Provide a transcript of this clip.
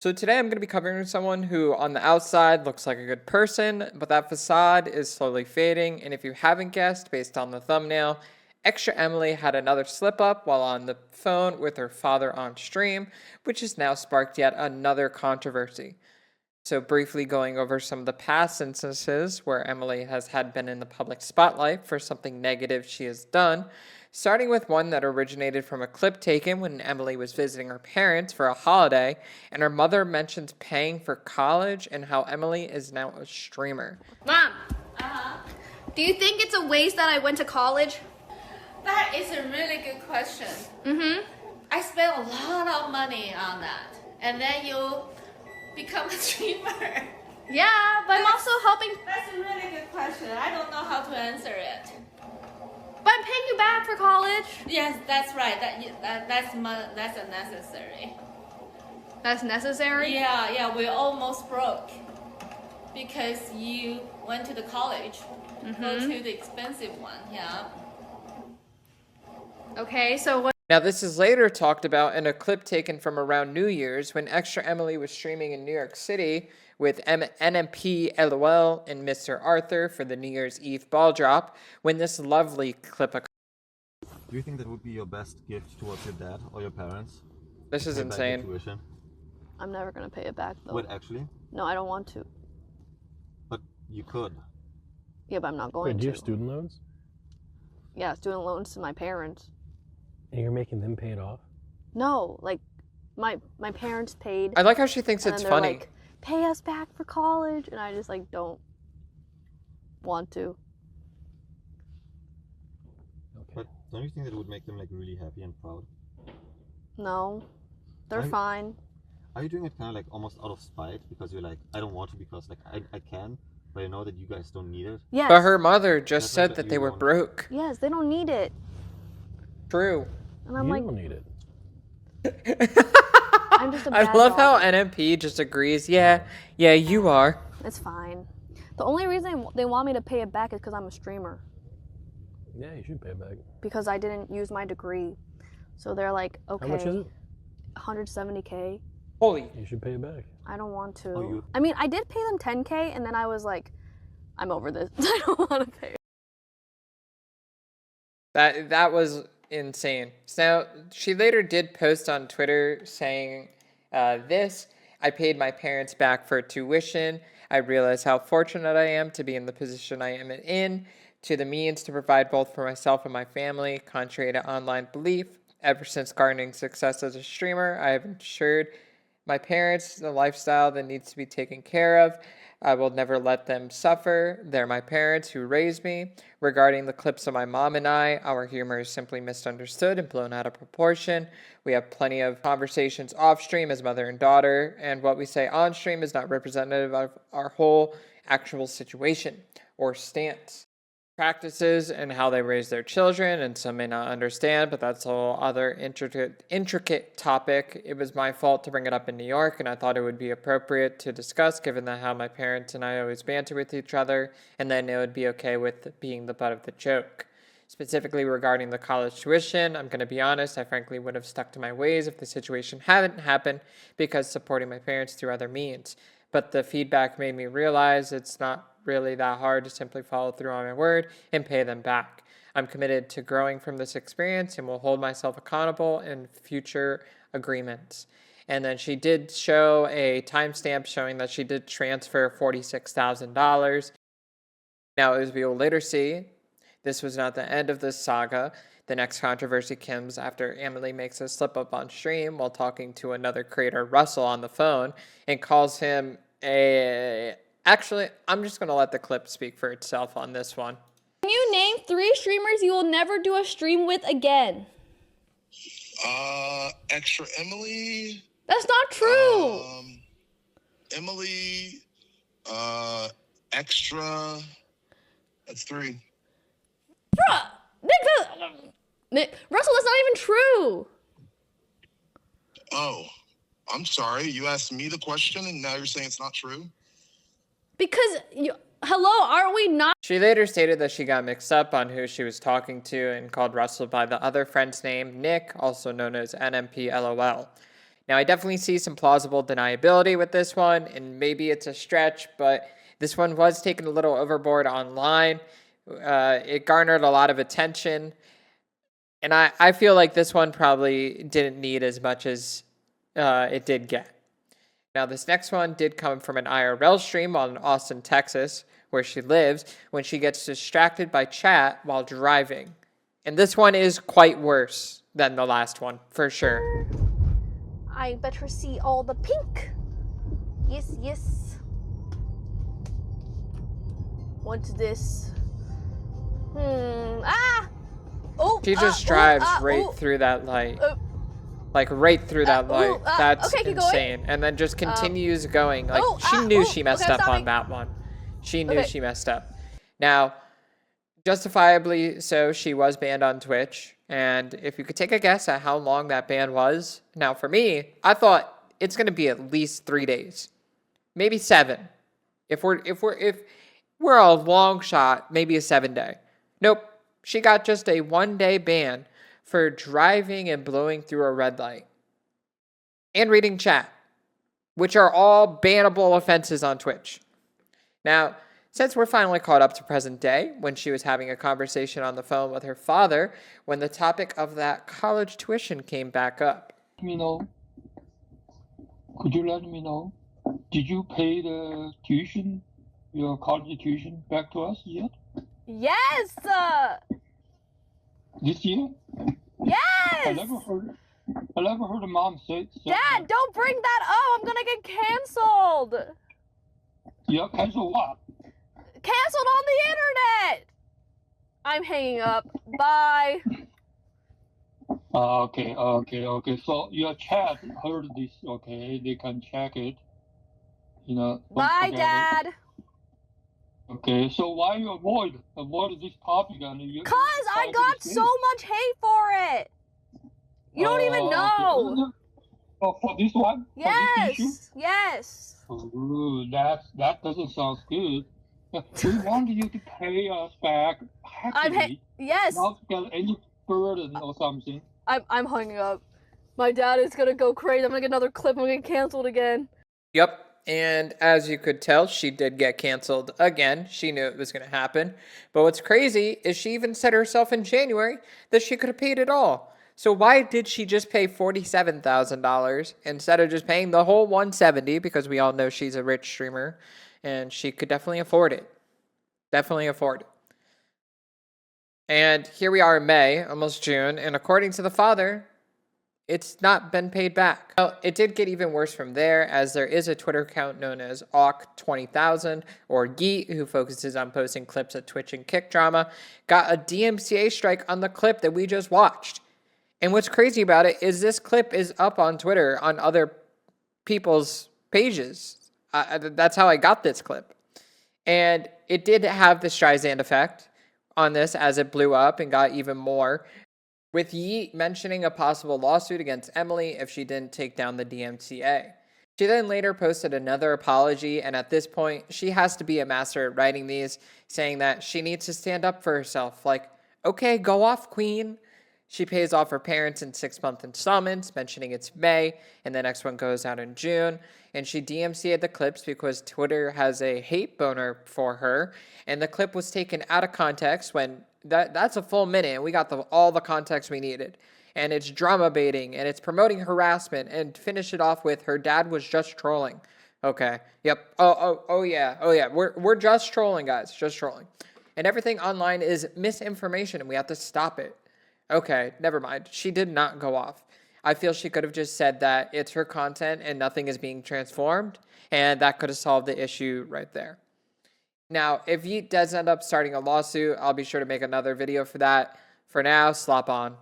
So today I'm going to be covering someone who on the outside looks like a good person, but that facade is slowly fading. And if you haven't guessed based on the thumbnail, Extra Emily had another slip up while on the phone with her father on stream, which has now sparked yet another controversy. So briefly going over some of the past instances where Emily has had been in the public spotlight for something negative she has done, starting with one that originated from a clip taken when Emily was visiting her parents for a holiday, and her mother mentions paying for college and how Emily is now a streamer. Mom, do you think it's a waste that I went to college? That is a really good question. I spent a lot of money on that. And then you become a streamer. Yeah, but I'm also helping. That's a really good question. I don't know how to answer it. But I'm paying you back for college. Yes, that's right. That's unnecessary. That's necessary? Yeah, we're almost broke. Because you went to the college. Go to the expensive one, yeah. Okay, so what? Now, this is later talked about in a clip taken from around New Year's when Extra Emily was streaming in New York City with NMP LOL and Mr. Arthur for the New Year's Eve ball drop when this lovely clip occurred. Do you think that would be your best gift towards your dad or your parents? This is Pay back the insane. tuition? I'm never gonna pay it back though. Wait, actually? No, I don't want to. But you could. Yeah, but I'm not going Wait, do to. you have student loans? Yeah, student loans to my parents. And you're making them pay it off? No, like my parents paid. I like how she thinks and it's then they're funny. like, pay us back for college, and I just like don't want to. Okay. But don't you think that would make them like really happy and proud? No, they're I- fine. Are you doing it kind of like almost out of spite because you're like, I don't want to because like I can, but I know that you guys don't need it? Yes. But her mother just That's said like that you they were want- broke. Yes, they don't need it, True. and I'm You like, don't need it. I'm just a I bad love how daughter. NMP just agrees. Yeah, you are. It's fine. The only reason they want me to pay it back is because I'm a streamer. Yeah, you should pay it back. Because I didn't use my degree, so they're like, okay, How much is it? 170K. Holy. You should pay it back. I don't want to. Oh, you- I mean, I did pay them 10K, and then I was like, I'm over this. I don't want to pay. That was insane. So she later did post on Twitter saying this. I paid my parents back for tuition. I realize how fortunate I am to be in the position I am in, to the means to provide both for myself and my family, contrary to online belief. Ever since garnering success as a streamer, I have ensured my parents the lifestyle that needs to be taken care of. I will never let them suffer. They're my parents who raised me. Regarding the clips of my mom and I, our humor is simply misunderstood and blown out of proportion. We have plenty of conversations off stream as mother and daughter, and what we say on stream is not representative of our whole actual situation or stance. Practices and how they raise their children, and some may not understand, but that's a whole other intricate topic. It was my fault to bring it up in New York, and I thought it would be appropriate to discuss given that how my parents and I always banter with each other, and then it would be okay with being the butt of the joke. Specifically regarding the college tuition, I'm going to be honest, I frankly would have stuck to my ways if the situation hadn't happened because supporting my parents through other means. But the feedback made me realize it's not really that hard to simply follow through on my word and pay them back. I'm committed to growing from this experience and will hold myself accountable in future agreements. And then she did show a timestamp showing that she did transfer $46,000. Now, as we will later see, this was not the end of this saga. The next controversy comes after Emily makes a slip up on stream while talking to another creator, Russell, on the phone and calls him a... Actually, I'm just going to let the clip speak for itself on this one. Can you name 3 streamers you will never do a stream with again? Extra Emily. That's not true. Emily. Extra. That's 3. Bruh, Nick, Russell, that's not even true. Oh, I'm sorry. You asked me the question, and now you're saying it's not true. Because, hello, aren't we not? She later stated that she got mixed up on who she was talking to and called Russell by the other friend's name, Nick, also known as NMP LOL. Now, I definitely see some plausible deniability with this one, and maybe it's a stretch, but this one was taken a little overboard online. It garnered a lot of attention, and I feel like this one probably didn't need as much as it did get. Now, this next one did come from an IRL stream on Austin, Texas, where she lives, when she gets distracted by chat while driving. And this one is quite worse than the last one, for sure. I better see all the pink. Yes, yes. What's this? Oh! She just drives right through that light. Like, right through that light. That's okay, keep insane. going. And then just continues going. Like, she knew she messed up on that one. She knew she messed up. Now, justifiably so, she was banned on Twitch. And if you could take a guess at how long that ban was. Now, for me, I thought it's going to be at least 3 days. Maybe 7. If we're a long shot, maybe a 7-day. Nope. She got just a 1-day ban for driving and blowing through a red light. And reading chat, which are all bannable offenses on Twitch. Now, since we're finally caught up to present day, when she was having a conversation on the phone with her father, when the topic of that college tuition came back up. Could you let me know? Did you pay the tuition, your college tuition, back to us yet? Yes! This year? Yes! I never heard mom say Dad, that. don't bring that up! I'm gonna get canceled! Yeah, cancel what? Canceled on the internet! I'm hanging up. Bye. Okay. So your chat heard this, okay? They can check it. Don't Bye, forget Dad. it. Okay, so why you avoid this topic? And Cause I got so much hate for it. You don't even know. Okay. Oh, for this one? For this issue? Yes. Ooh, that doesn't sound good. We want you to pay us back happily, Yes. not get any burden or something. I'm hanging up. My dad is gonna go crazy. I'm gonna get another clip. I'm gonna get canceled again. Yep. And as you could tell, she did get canceled again. She knew it was going to happen. But what's crazy is she even said herself in January that she could have paid it all. So why did she just pay $47,000 instead of just paying the whole $170? Because we all know she's a rich streamer and she could definitely afford it. Definitely afford it. And here we are in May, almost June. And according to the father, it's not been paid back. Well, it did get even worse from there, as there is a Twitter account known as Awk20000, or Yeet, who focuses on posting clips of Twitch and Kick drama, got a DMCA strike on the clip that we just watched. And what's crazy about it is this clip is up on Twitter on other people's pages. That's how I got this clip. And it did have the Streisand effect on this as it blew up and got even more, with Yeet mentioning a possible lawsuit against Emily if she didn't take down the DMCA. She then later posted another apology, and at this point, she has to be a master at writing these, saying that she needs to stand up for herself. Like, okay, go off, queen. She pays off her parents in 6-month installments, mentioning it's May, and the next one goes out in June. And she DMCA'd the clips because Twitter has a hate boner for her, and the clip was taken out of context when that's a full minute, and we got all the context we needed. And it's drama baiting, and it's promoting harassment, and finish it off with her dad was just trolling. Okay. Yep. Oh yeah. We're just trolling, guys. Just trolling. And everything online is misinformation, and we have to stop it. Okay, never mind. She did not go off. I feel she could have just said that it's her content and nothing is being transformed, and that could have solved the issue right there. Now, if Yeet does end up starting a lawsuit, I'll be sure to make another video for that. For now, slop on.